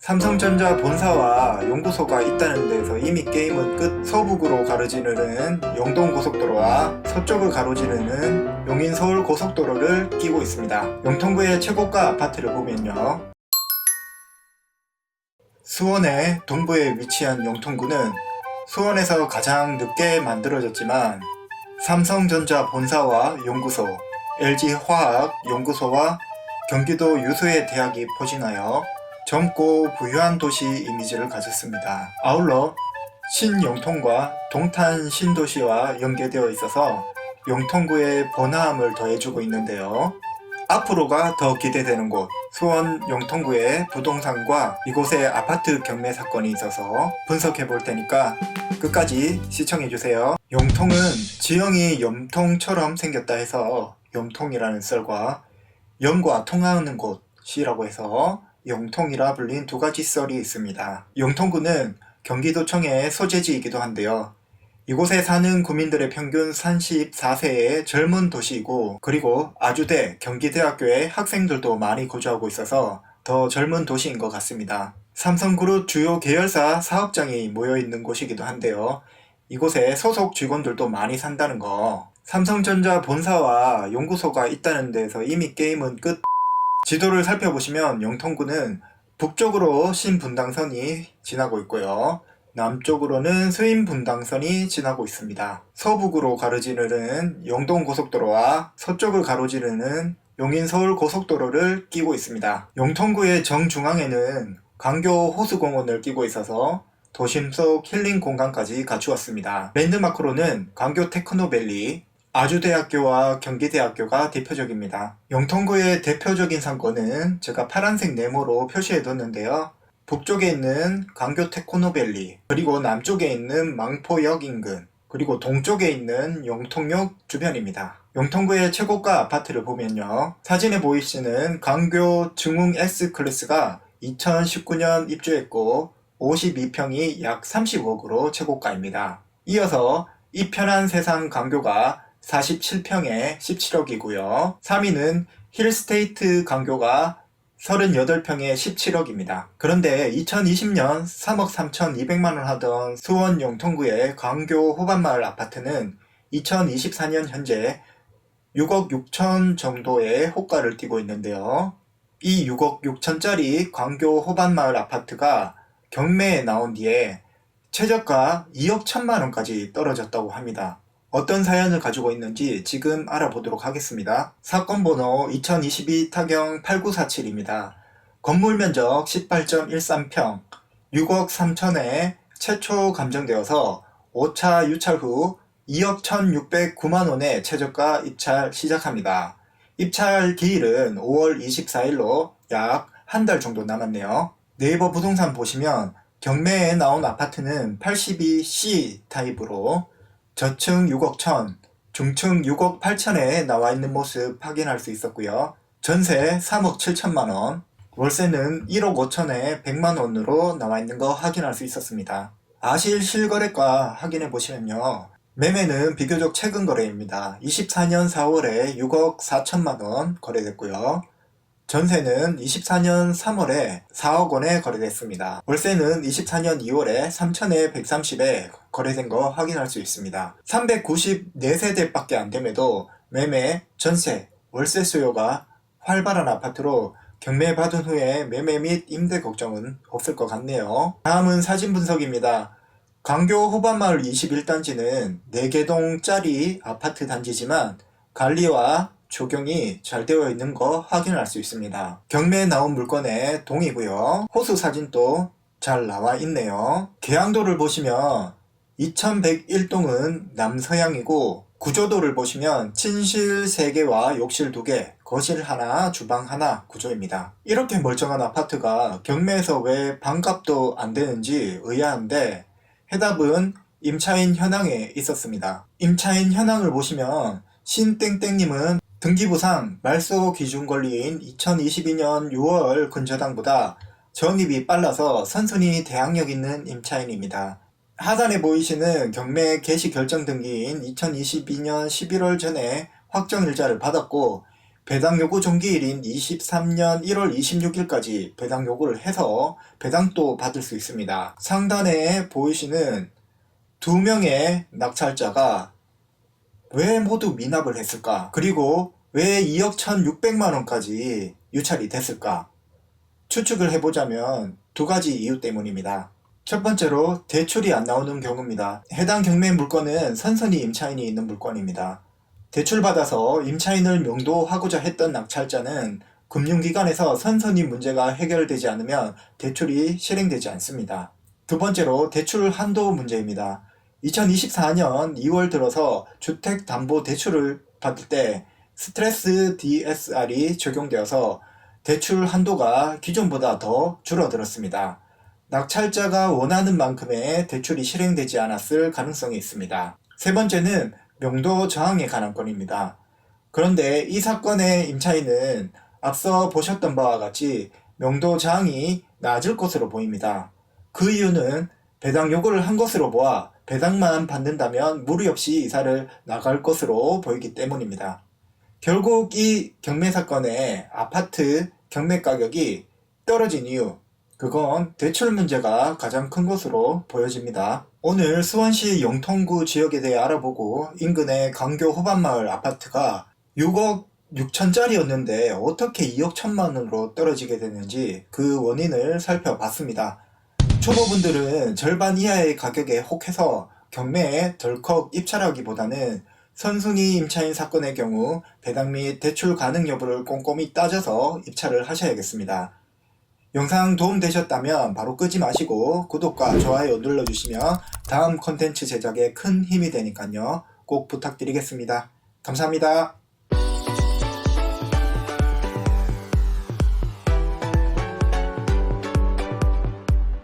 삼성전자 본사와 연구소가 있다는 데서 이미 게임은 끝. 서북으로 가로지르는 영동고속도로와 서쪽을 가로지르는 용인서울고속도로를 끼고 있습니다. 영통구의 최고가 아파트를 보면요, 수원의 동부에 위치한 영통구는 수원에서 가장 늦게 만들어졌지만 삼성전자 본사와 연구소, LG화학 연구소와 경기도 유수의 대학이 포진하여 젊고 부유한 도시 이미지를 가졌습니다. 아울러 신영통과 동탄 신도시와 연계되어 있어서 영통구의 번화함을 더해주고 있는데요. 앞으로가 더 기대되는 곳, 수원 영통구의 부동산과 이곳의 아파트 경매 사건이 있어서 분석해 볼 테니까 끝까지 시청해주세요. 영통은 지형이 염통처럼 생겼다 해서 염통이라는 썰과 염과 통하는 곳이라고 해서 영통이라 불린 두 가지 썰이 있습니다. 영통구는 경기도청의 소재지이기도 한데요. 이곳에 사는 구민들의 평균 34세의 젊은 도시이고, 그리고 아주대, 경기대학교의 학생들도 많이 거주하고 있어서 더 젊은 도시인 것 같습니다. 삼성그룹 주요 계열사 사업장이 모여있는 곳이기도 한데요. 이곳에 소속 직원들도 많이 산다는 거. 삼성전자 본사와 연구소가 있다는 데서 이미 게임은 끝. 지도를 살펴보시면 영통구는 북쪽으로 신분당선이 지나고 있고요. 남쪽으로는 서인분당선이 지나고 있습니다. 서북으로 가로지르는 영동고속도로와 서쪽을 가로지르는 용인서울고속도로를 끼고 있습니다. 영통구의 정중앙에는 강교 호수공원을 끼고 있어서 도심 속 힐링 공간까지 갖추었습니다. 랜드마크로는 강교 테크노밸리, 아주대학교와 경기대학교가 대표적입니다. 영통구의 대표적인 상권은 제가 파란색 네모로 표시해뒀는데요. 북쪽에 있는 강교 테크노밸리, 그리고 남쪽에 있는 망포역 인근, 그리고 동쪽에 있는 영통역 주변입니다. 영통구의 최고가 아파트를 보면요, 사진에 보이시는 강교 증웅 S클래스가 2019년 입주했고 52평이 약 30억으로 최고가입니다. 이어서 이편한 세상 강교가 47평에 17억이고요. 3위는 힐스테이트 강교가 38평에 17억입니다. 그런데 2020년 3억 3,200만원 하던 수원 영통구의 강교 호반마을 아파트는 2024년 현재 6억 6천 정도의 호가를 띠고 있는데요. 이 6억 6천짜리 강교 호반마을 아파트가 경매에 나온 뒤에 최저가 2억 1천만원까지 떨어졌다고 합니다. 어떤 사연을 가지고 있는지 지금 알아보도록 하겠습니다. 사건 번호 2022 타경 8947입니다. 건물 면적 18.13평, 6억 3천에 최초 감정되어서 5차 유찰 후 2억 1,609만원에 최저가 입찰 시작합니다. 입찰 기일은 5월 24일로 약 한 달 정도 남았네요. 네이버 부동산 보시면 경매에 나온 아파트는 82C 타입으로 저층 6억 1천, 중층 6억 8천에 나와 있는 모습 확인할 수 있었고요. 전세 3억 7천만원, 월세는 1억 5천에 100만원으로 나와 있는 거 확인할 수 있었습니다. 아실 실거래가 확인해 보시면요, 매매는 비교적 최근 거래입니다. 24년 4월에 6억 4천만원 거래됐고요. 전세는 24년 3월에 4억 원에 거래됐습니다. 월세는 24년 2월에 3천에 130에 거래된 거 확인할 수 있습니다. 394세대밖에 안 됨에도 매매, 전세, 월세 수요가 활발한 아파트로 경매 받은 후에 매매 및 임대 걱정은 없을 것 같네요. 다음은 사진 분석입니다. 강교 호반마을 21단지는 4개동짜리 아파트 단지지만 관리와 조경이 잘 되어 있는 거 확인할 수 있습니다. 경매에 나온 물건의 동이고요. 호수 사진도 잘 나와 있네요. 계양도를 보시면 2101동은 남서향이고, 구조도를 보시면 침실 3개와 욕실 2개, 거실 하나, 주방 하나 구조입니다. 이렇게 멀쩡한 아파트가 경매에서 왜 반값도 안 되는지 의아한데, 해답은 임차인 현황에 있었습니다. 임차인 현황을 보시면 신땡땡님은 등기부상 말소 기준 권리인 2022년 6월 근저당보다 적립이 빨라서 선순위 대항력 있는 임차인입니다. 하단에 보이시는 경매 개시 결정 등기인 2022년 11월 전에 확정일자를 받았고, 배당 요구 종기일인 23년 1월 26일까지 배당 요구를 해서 배당도 받을 수 있습니다. 상단에 보이시는 2명의 낙찰자가 왜 모두 미납을 했을까? 그리고 왜 2억 1,600만 원까지 유찰이 됐을까? 추측을 해보자면 2가지 이유 때문입니다. 첫 번째로 대출이 안 나오는 경우입니다. 해당 경매 물건은 선선히 임차인이 있는 물건입니다. 대출받아서 임차인을 명도하고자 했던 낙찰자는 금융기관에서 선선히 문제가 해결되지 않으면 대출이 실행되지 않습니다. 두 번째로 대출 한도 문제입니다. 2024년 2월 들어서 주택담보대출을 받을 때 스트레스 DSR이 적용되어서 대출 한도가 기존보다 더 줄어들었습니다. 낙찰자가 원하는 만큼의 대출이 실행되지 않았을 가능성이 있습니다. 세 번째는 명도 저항에 관한 건입니다. 그런데 이 사건의 임차인은 앞서 보셨던 바와 같이 명도 저항이 낮을 것으로 보입니다. 그 이유는 배당 요구를 한 것으로 보아 배당만 받는다면 무리 없이 이사를 나갈 것으로 보이기 때문입니다. 결국 이 경매 사건의 아파트 경매 가격이 떨어진 이유, 그건 대출 문제가 가장 큰 것으로 보여집니다. 오늘 수원시 영통구 지역에 대해 알아보고 인근의 강교 호반마을 아파트가 6억 6천짜리였는데 어떻게 2억 1천만 원으로 떨어지게 됐는지 그 원인을 살펴봤습니다. 초보분들은 절반 이하의 가격에 혹해서 경매에 덜컥 입찰하기보다는 선순위 임차인 사건의 경우 배당 및 대출 가능 여부를 꼼꼼히 따져서 입찰을 하셔야겠습니다. 영상 도움되셨다면 바로 끄지 마시고 구독과 좋아요 눌러주시면 다음 컨텐츠 제작에 큰 힘이 되니까요. 꼭 부탁드리겠습니다. 감사합니다.